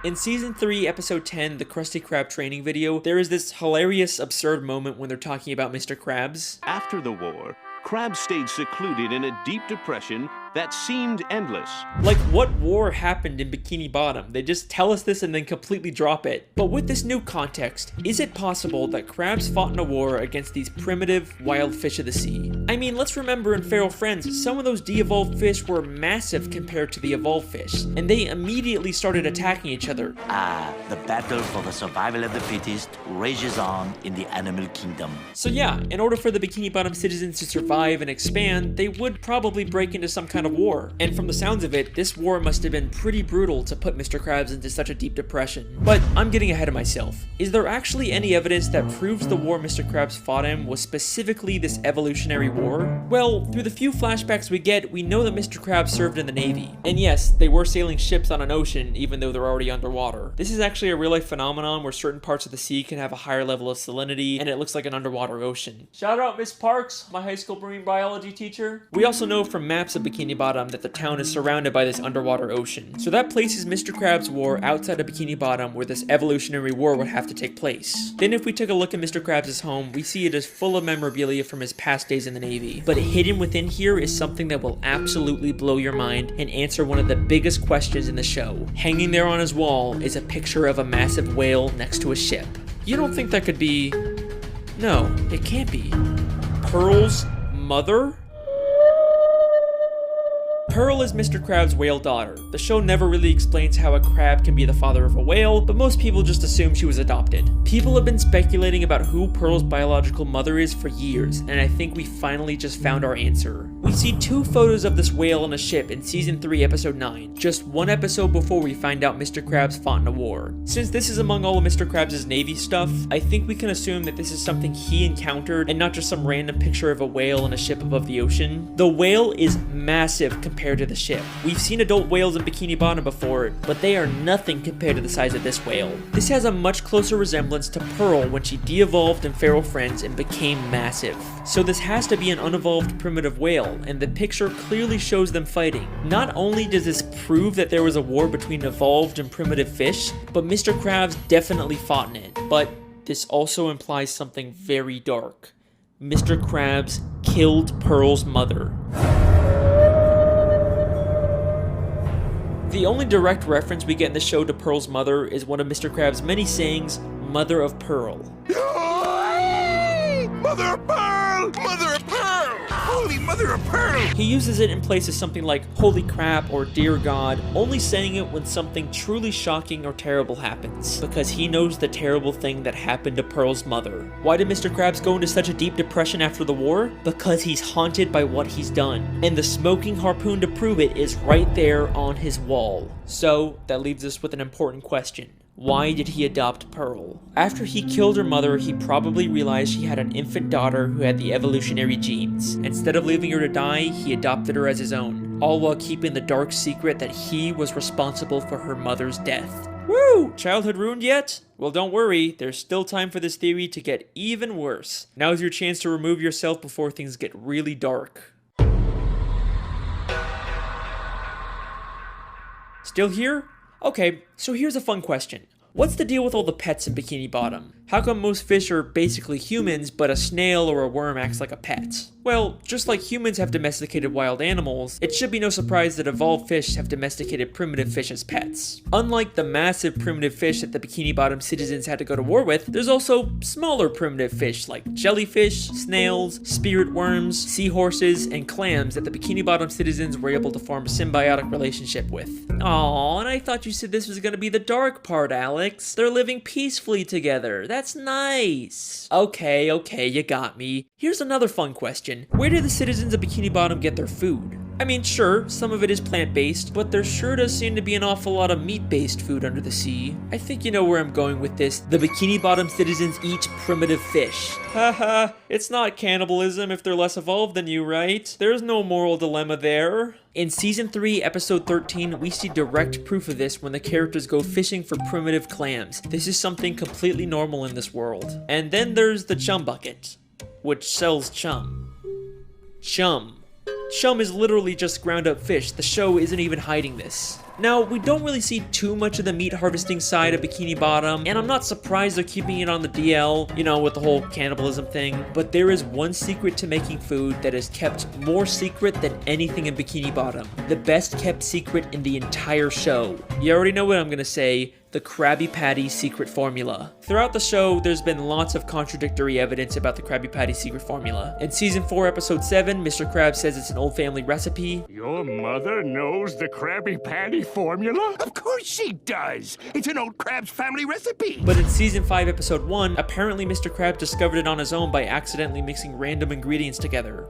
In Season 3, Episode 10, the Krusty Krab training video, there is this hilarious, absurd moment when they're talking about Mr. Krabs. After the war, Krabs stayed secluded in a deep depression that seemed endless. Like, what war happened in Bikini Bottom? They just tell us this and then completely drop it. But with this new context, is it possible that Krabs fought in a war against these primitive, wild fish of the sea? I mean, let's remember in Feral Friends, some of those de-evolved fish were massive compared to the evolved fish, and they immediately started attacking each other. The battle for the survival of the fittest rages on in the animal kingdom. So yeah, in order for the Bikini Bottom citizens to survive and expand, they would probably break into some kind of war. And from the sounds of it, this war must have been pretty brutal to put Mr. Krabs into such a deep depression. But I'm getting ahead of myself. Is there actually any evidence that proves the war Mr. Krabs fought in was specifically this evolutionary war? Well, through the few flashbacks we get, we know that Mr. Krabs served in the Navy. And yes, they were sailing ships on an ocean, even though they're already underwater. This is actually a real-life phenomenon where certain parts of the sea can have a higher level of salinity, and it looks like an underwater ocean. Shout out Miss Parks, my high school marine biology teacher. We also know from maps of Bikini Bottom that the town is surrounded by this underwater ocean. So that places Mr. Krabs' war outside of Bikini Bottom where this evolutionary war would have to take place. Then if we take a look at Mr. Krabs' home, we see it is full of memorabilia from his past days in the Navy. But hidden within here is something that will absolutely blow your mind and answer one of the biggest questions in the show. Hanging there on his wall is a picture of a massive whale next to a ship. You don't think that could be... No, it can't be. Pearl's mother? Pearl is Mr. Krabs' whale daughter. The show never really explains how a crab can be the father of a whale, but most people just assume she was adopted. People have been speculating about who Pearl's biological mother is for years, and I think we finally just found our answer. We see 2 photos of this whale on a ship in Season 3, Episode 9, just 1 episode before we find out Mr. Krabs fought in a war. Since this is among all of Mr. Krabs' Navy stuff, I think we can assume that this is something he encountered and not just some random picture of a whale on a ship above the ocean. The whale is massive compared to the ship. We've seen adult whales in Bikini Bottom before, but they are nothing compared to the size of this whale. This has a much closer resemblance to Pearl when she de-evolved in Feral Friends and became massive. So this has to be an unevolved primitive whale, and the picture clearly shows them fighting. Not only does this prove that there was a war between evolved and primitive fish, but Mr. Krabs definitely fought in it. But this also implies something very dark. Mr. Krabs killed Pearl's mother. The only direct reference we get in the show to Pearl's mother is one of Mr. Krabs' many sayings, Mother of Pearl. Mother of Pearl! Mother of Pearl! Holy Mother of Pearl! He uses it in places something like holy crap or dear God, only saying it when something truly shocking or terrible happens, because he knows the terrible thing that happened to Pearl's mother. Why did Mr. Krabs go into such a deep depression after the war? Because he's haunted by what he's done, and the smoking harpoon to prove it is right there on his wall. So that leaves us with an important question. Why did he adopt Pearl? After he killed her mother, he probably realized she had an infant daughter who had the evolutionary genes. Instead of leaving her to die, he adopted her as his own, all while keeping the dark secret that he was responsible for her mother's death. Woo! Childhood ruined yet? Well, don't worry, there's still time for this theory to get even worse. Now's your chance to remove yourself before things get really dark. Still here? Okay, so here's a fun question. What's the deal with all the pets in Bikini Bottom? How come most fish are basically humans, but a snail or a worm acts like a pet? Well, just like humans have domesticated wild animals, it should be no surprise that evolved fish have domesticated primitive fish as pets. Unlike the massive primitive fish that the Bikini Bottom citizens had to go to war with, there's also smaller primitive fish like jellyfish, snails, spirit worms, seahorses, and clams that the Bikini Bottom citizens were able to form a symbiotic relationship with. Aww, and I thought you said this was gonna be the dark part, Alex. They're living peacefully together. That's nice. Okay, you got me. Here's another fun question. Where do the citizens of Bikini Bottom get their food? I mean, sure, some of it is plant-based, but there sure does seem to be an awful lot of meat-based food under the sea. I think you know where I'm going with this. The Bikini Bottom citizens eat primitive fish. Haha, it's not cannibalism if they're less evolved than you, right? There's no moral dilemma there. In Season 3, Episode 13, we see direct proof of this when the characters go fishing for primitive clams. This is something completely normal in this world. And then there's the chum bucket, which sells chum. Chum. Chum is literally just ground up fish. The show isn't even hiding this. Now, we don't really see too much of the meat harvesting side of Bikini Bottom, and I'm not surprised they're keeping it on the DL, you know, with the whole cannibalism thing, but there is one secret to making food that is kept more secret than anything in Bikini Bottom. The best kept secret in the entire show. You already know what I'm gonna say. The Krabby Patty secret formula. Throughout the show, there's been lots of contradictory evidence about the Krabby Patty secret formula. In season 4, episode 7, Mr. Krabs says it's an old family recipe. Your mother knows the Krabby Patty formula? Of course she does! It's an old Krabs family recipe! But in season 5, episode 1, apparently Mr. Krabs discovered it on his own by accidentally mixing random ingredients together.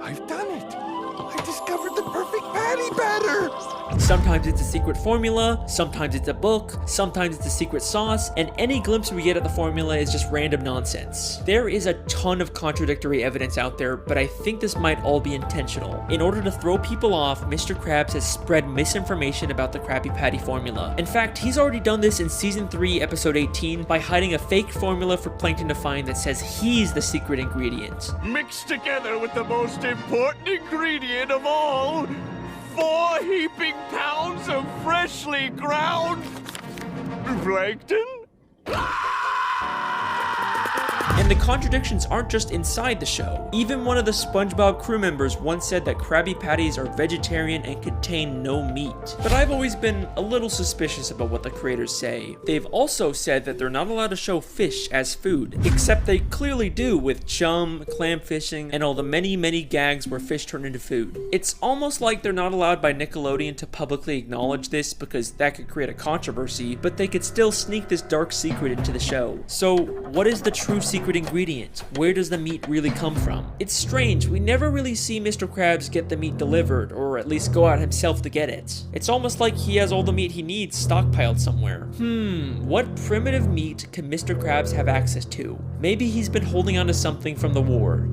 I've done it! I discovered the perfect patty batter! Sometimes it's a secret formula, sometimes it's a book, sometimes it's a secret sauce, and any glimpse we get at the formula is just random nonsense. There is a ton of contradictory evidence out there, but I think this might all be intentional. In order to throw people off, Mr. Krabs has spread misinformation about the Krabby Patty formula. In fact, he's already done this in season 3, episode 18, by hiding a fake formula for Plankton to find that says he's the secret ingredient. Mixed together with the most important ingredient of all, 4 heaping pounds of freshly ground plankton? And the contradictions aren't just inside the show. Even one of the SpongeBob crew members once said that Krabby Patties are vegetarian and contain no meat. But I've always been a little suspicious about what the creators say. They've also said that they're not allowed to show fish as food, except they clearly do with chum, clam fishing, and all the many gags where fish turn into food. It's almost like they're not allowed by Nickelodeon to publicly acknowledge this because that could create a controversy, but they could still sneak this dark secret into the show. So what is the true secret ingredient? Where does the meat really come from? It's strange, we never really see Mr. Krabs get the meat delivered, or at least go out himself to get it. It's almost like he has all the meat he needs stockpiled somewhere. What primitive meat can Mr. Krabs have access to? Maybe he's been holding on to something from the war.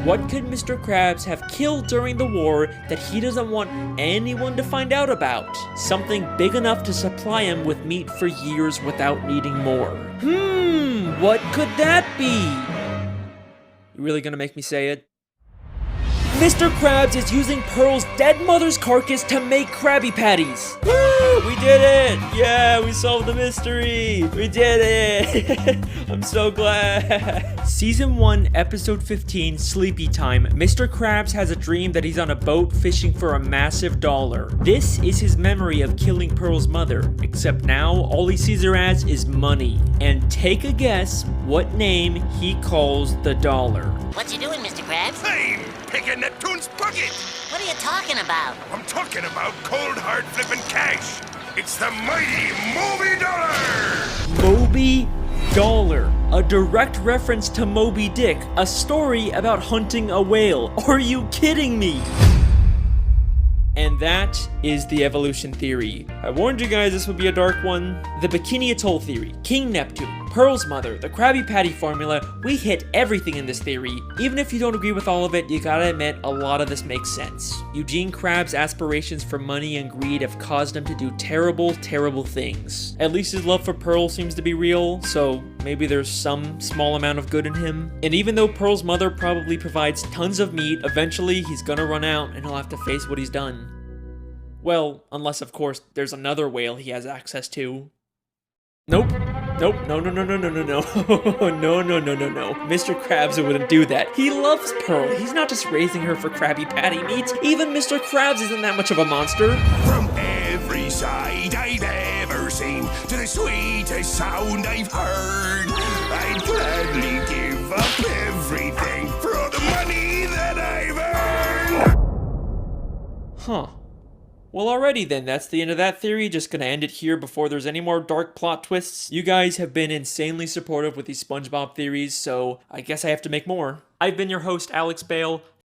What could Mr. Krabs have killed during the war that he doesn't want anyone to find out about? Something big enough to supply him with meat for years without needing more. What could that be? You really gonna make me say it? Mr. Krabs is using Pearl's dead mother's carcass to make Krabby Patties. Woo! We did it! Yeah, we solved the mystery! We did it! I'm so glad! Season 1, episode 15, Sleepy Time. Mr. Krabs has a dream that he's on a boat fishing for a massive dollar. This is his memory of killing Pearl's mother, except now all he sees her as is money. And take a guess what name he calls the dollar. What you doing, Mr. Krabs? I'm picking Neptune's pocket! What are you talking about? I'm talking about cold hard flipping cash! It's the mighty Moby Dollar! Moby Dollar, a direct reference to Moby Dick, a story about hunting a whale. Are you kidding me? And that is the evolution theory. I warned you guys this would be a dark one. The Bikini Atoll theory, King Neptune, Pearl's mother, the Krabby Patty formula, we hit everything in this theory. Even if you don't agree with all of it, you gotta admit a lot of this makes sense. Eugene Krabs' aspirations for money and greed have caused him to do terrible things. At least his love for Pearl seems to be real, so maybe there's some small amount of good in him. And even though Pearl's mother probably provides tons of meat, eventually he's gonna run out and he'll have to face what he's done. Well, unless of course there's another whale he has access to. Nope. No. No. Mr. Krabs wouldn't do that. He loves Pearl. He's not just raising her for Krabby Patty meat. Even Mr. Krabs isn't that much of a monster. From every side I've ever seen to the sweetest sound I've heard, I'd gladly give up everything for all the money that I've earned. Huh. Well, alrighty then, that's the end of that theory. Just gonna end it here before there's any more dark plot twists. You guys have been insanely supportive with these SpongeBob theories, so I guess I have to make more. I've been your host, Alex Bale.